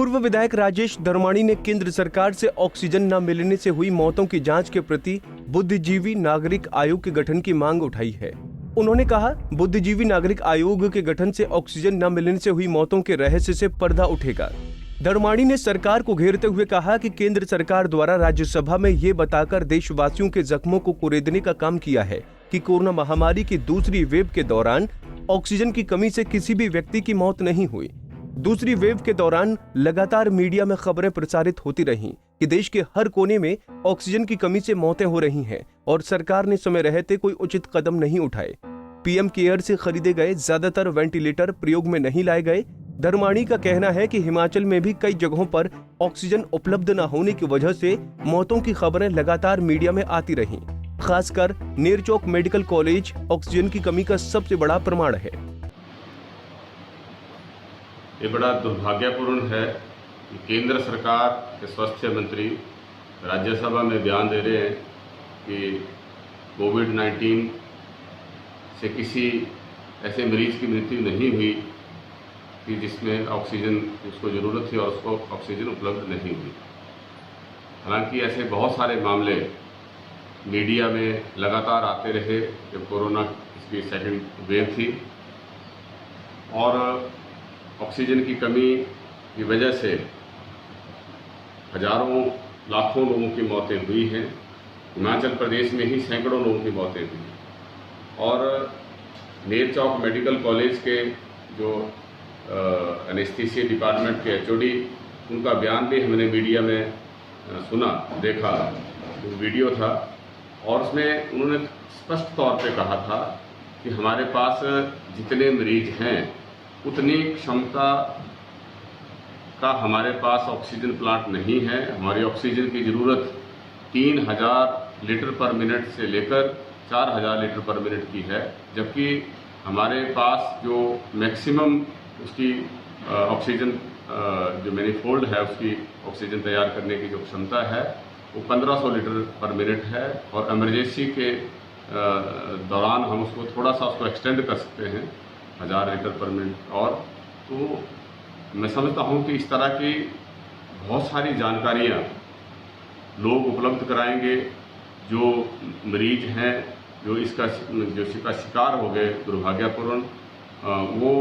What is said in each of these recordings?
पूर्व विधायक राजेश धर्माणी ने केंद्र सरकार से ऑक्सीजन न मिलने से हुई मौतों की जांच के प्रति बुद्धिजीवी नागरिक आयोग के गठन की मांग उठाई है। उन्होंने कहा, बुद्धिजीवी नागरिक आयोग के गठन से ऑक्सीजन न मिलने से हुई मौतों के रहस्य से पर्दा उठेगा। धर्माणी ने सरकार को घेरते हुए कहा कि केंद्र सरकार द्वारा राज्यसभा में ये बताकर देशवासियों के जख्मों को कुरेदने का काम किया है कि कोरोना महामारी की दूसरी वेव के दौरान ऑक्सीजन की कमी से किसी भी व्यक्ति की मौत नहीं हुई। दूसरी वेव के दौरान लगातार मीडिया में खबरें प्रसारित होती रहीं कि देश के हर कोने में ऑक्सीजन की कमी से मौतें हो रही हैं और सरकार ने समय रहते कोई उचित कदम नहीं उठाए। पीएम केयर से खरीदे गए ज्यादातर वेंटिलेटर प्रयोग में नहीं लाए गए। धर्माणी का कहना है कि हिमाचल में भी कई जगहों पर ऑक्सीजन उपलब्ध न होने की वजह से मौतों की खबरें लगातार मीडिया में आती रहीं। खासकर नेरचौक मेडिकल कॉलेज ऑक्सीजन की कमी का सबसे बड़ा प्रमाण है। ये बड़ा दुर्भाग्यपूर्ण है कि केंद्र सरकार के स्वास्थ्य मंत्री राज्यसभा में बयान दे रहे हैं कि कोविड-19 से किसी ऐसे मरीज की मृत्यु नहीं हुई कि जिसमें ऑक्सीजन उसको ज़रूरत थी और उसको ऑक्सीजन उपलब्ध नहीं हुई। हालांकि ऐसे बहुत सारे मामले मीडिया में लगातार आते रहे जब कोरोना की सेकंड वेव थी और ऑक्सीजन की कमी की वजह से हजारों लाखों लोगों की मौतें हुई हैं। हिमाचल प्रदेश में ही सैकड़ों लोगों की मौतें हुई और नेरचौक मेडिकल कॉलेज के जो एनेस्थीसिया डिपार्टमेंट के एचओडी उनका बयान भी हमने मीडिया में सुना देखा, जो वीडियो था और उसमें उन्होंने स्पष्ट तौर पे कहा था कि हमारे पास जितने मरीज हैं उतनी क्षमता का हमारे पास ऑक्सीजन प्लांट नहीं है। हमारी ऑक्सीजन की ज़रूरत 3000 लीटर पर मिनट से लेकर 4000 लीटर पर मिनट की है, जबकि हमारे पास जो मैक्सिमम उसकी ऑक्सीजन जो मैनीफोल्ड है उसकी ऑक्सीजन तैयार करने की जो क्षमता है वो 1500 लीटर पर मिनट है और इमरजेंसी के दौरान हम उसको थोड़ा सा उसको एक्सटेंड कर सकते हैं 1000 लीटर पर मिनट। और तो मैं समझता हूँ कि इस तरह की बहुत सारी जानकारियाँ लोग उपलब्ध कराएंगे जो मरीज हैं, जो इसका शिकार हो गए दुर्भाग्यपूर्ण, वो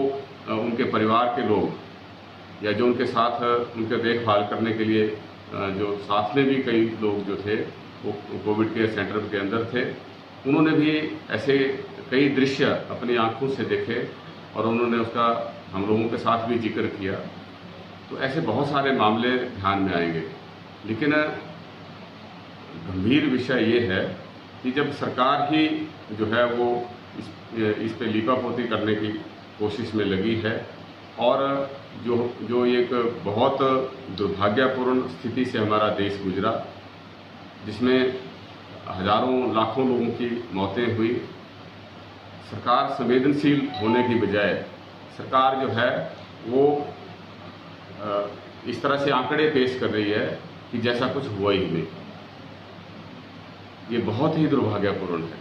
उनके परिवार के लोग या जो उनके साथ उनके देखभाल करने के लिए जो साथ में भी कई लोग जो थे वो कोविड केयर सेंटर के अंदर थे, उन्होंने भी ऐसे कई दृश्य अपनी आंखों से देखे और उन्होंने उसका हम लोगों के साथ भी जिक्र किया। तो ऐसे बहुत सारे मामले ध्यान में आएंगे, लेकिन गंभीर विषय ये है कि जब सरकार ही जो है वो इस पे लीपापोती करने की कोशिश में लगी है और जो एक बहुत दुर्भाग्यपूर्ण स्थिति से हमारा देश गुजरा, जिसमें हजारों लाखों लोगों की मौतें हुई, सरकार संवेदनशील होने की बजाय सरकार जो है वो इस तरह से आंकड़े पेश कर रही है कि जैसा कुछ हुआ ही नहीं। ये बहुत ही दुर्भाग्यपूर्ण है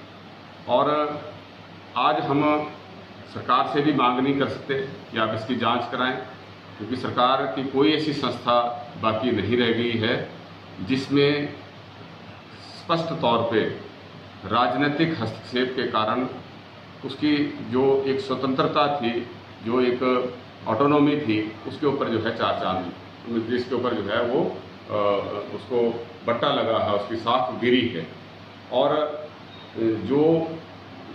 और आज हम सरकार से भी मांग नहीं कर सकते कि आप इसकी जांच कराएं, क्योंकि सरकार की कोई ऐसी संस्था बाकी नहीं रह गई है जिसमें स्पष्ट तौर पे राजनीतिक हस्तक्षेप के कारण उसकी जो एक स्वतंत्रता थी, जो एक ऑटोनॉमी थी, उसके ऊपर जो है चार चांद, जिसके ऊपर जो है वो उसको बट्टा लगा है, उसकी साख गिरी है। और जो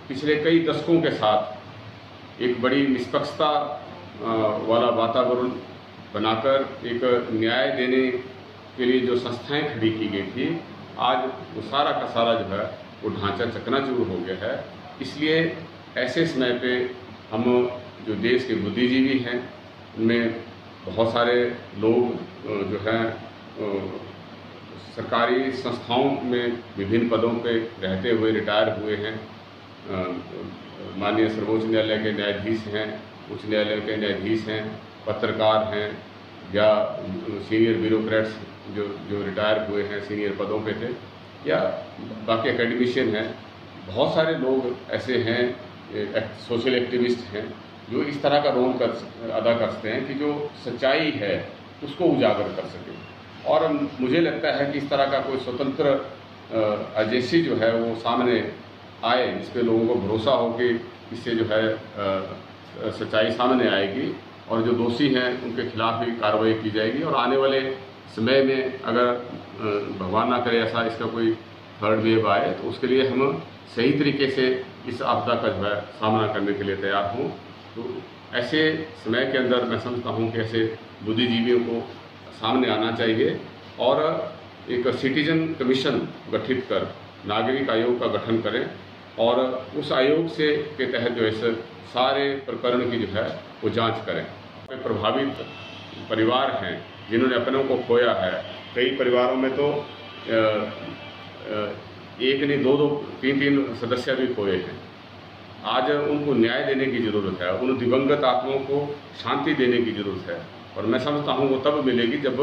पिछले कई दशकों के साथ एक बड़ी निष्पक्षता वाला वातावरण बनाकर एक न्याय देने के लिए जो संस्थाएं खड़ी की गई थी, आज वो सारा का सारा जो है वो ढांचा चकनाचूर हो गया है। इसलिए ऐसे समय पे हम जो देश के बुद्धिजीवी हैं उनमें बहुत सारे लोग जो हैं सरकारी संस्थाओं में विभिन्न पदों पे रहते हुए रिटायर हुए हैं, माननीय सर्वोच्च न्यायालय के न्यायाधीश हैं, उच्च न्यायालय के न्यायाधीश हैं, पत्रकार हैं या सीनियर ब्यूरोक्रेट्स जो रिटायर हुए हैं, सीनियर पदों पे थे, या बाकी एकेडमिशियन हैं। बहुत सारे लोग ऐसे हैं, सोशल एक्टिविस्ट हैं जो इस तरह का रोल अदा कर सकते हैं कि जो सच्चाई है उसको उजागर कर सके। और मुझे लगता है कि इस तरह का कोई स्वतंत्र एजेंसी जो है वो सामने आए, जिस पे लोगों को भरोसा हो कि इससे जो है सच्चाई सामने आएगी और जो दोषी हैं उनके खिलाफ भी कार्रवाई की जाएगी। और आने वाले समय में अगर भगवान ना करे ऐसा इसका कोई थर्ड वेव आए तो उसके लिए हम सही तरीके से इस आपदा का जो है सामना करने के लिए तैयार हों। तो ऐसे समय के अंदर मैं समझता हूँ कि ऐसे बुद्धिजीवियों को सामने आना चाहिए और एक सिटीजन कमीशन गठित कर नागरिक आयोग का गठन करें और उस आयोग से के तहत जो है सारे प्रकरण की जो है वो जांच करें। प्रभावित परिवार हैं जिन्होंने अपनों को खोया है, कई परिवारों में तो एक नहीं दो तीन सदस्य भी खोए हैं। आज उनको न्याय देने की ज़रूरत है, उन दिवंगत आत्माओं को शांति देने की ज़रूरत है और मैं समझता हूँ वो तब मिलेगी जब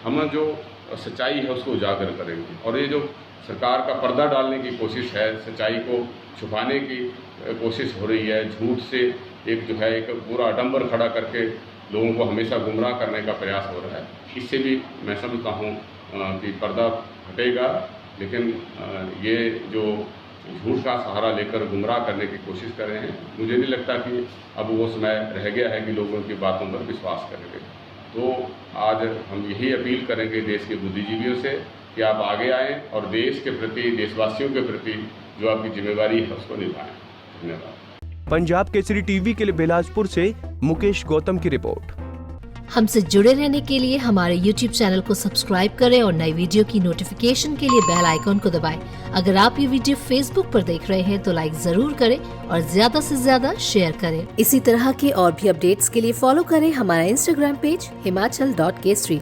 हम जो सच्चाई है उसको उजागर करेंगे। और ये जो सरकार का पर्दा डालने की कोशिश है, सच्चाई को छुपाने की कोशिश हो रही है, झूठ से एक जो है एक पूरा आडंबर खड़ा करके लोगों को हमेशा गुमराह करने का प्रयास हो रहा है, इससे भी मैं समझता हूँ कि पर्दा हटेगा। लेकिन ये जो झूठ का सहारा लेकर गुमराह करने की कोशिश कर रहे हैं, मुझे नहीं लगता कि अब वो समय रह गया है कि लोगों की बातों पर विश्वास करेंगे। तो आज हम यही अपील करेंगे देश के बुद्धिजीवियों से कि आप आगे आएँ और देश के प्रति, देशवासियों के प्रति जो आपकी जिम्मेवारी है उसको निभाएं। धन्यवाद। पंजाब केसरी टीवी के लिए बिलासपुर से मुकेश गौतम की रिपोर्ट। हमसे जुड़े रहने के लिए हमारे YouTube चैनल को सब्सक्राइब करें और नई वीडियो की नोटिफिकेशन के लिए बेल आइकॉन को दबाएं। अगर आप ये वीडियो Facebook पर देख रहे हैं तो लाइक जरूर करें और ज्यादा से ज्यादा शेयर करें। इसी तरह के और भी अपडेट्स के लिए फॉलो करें हमारा Instagram पेज himachal.kesri।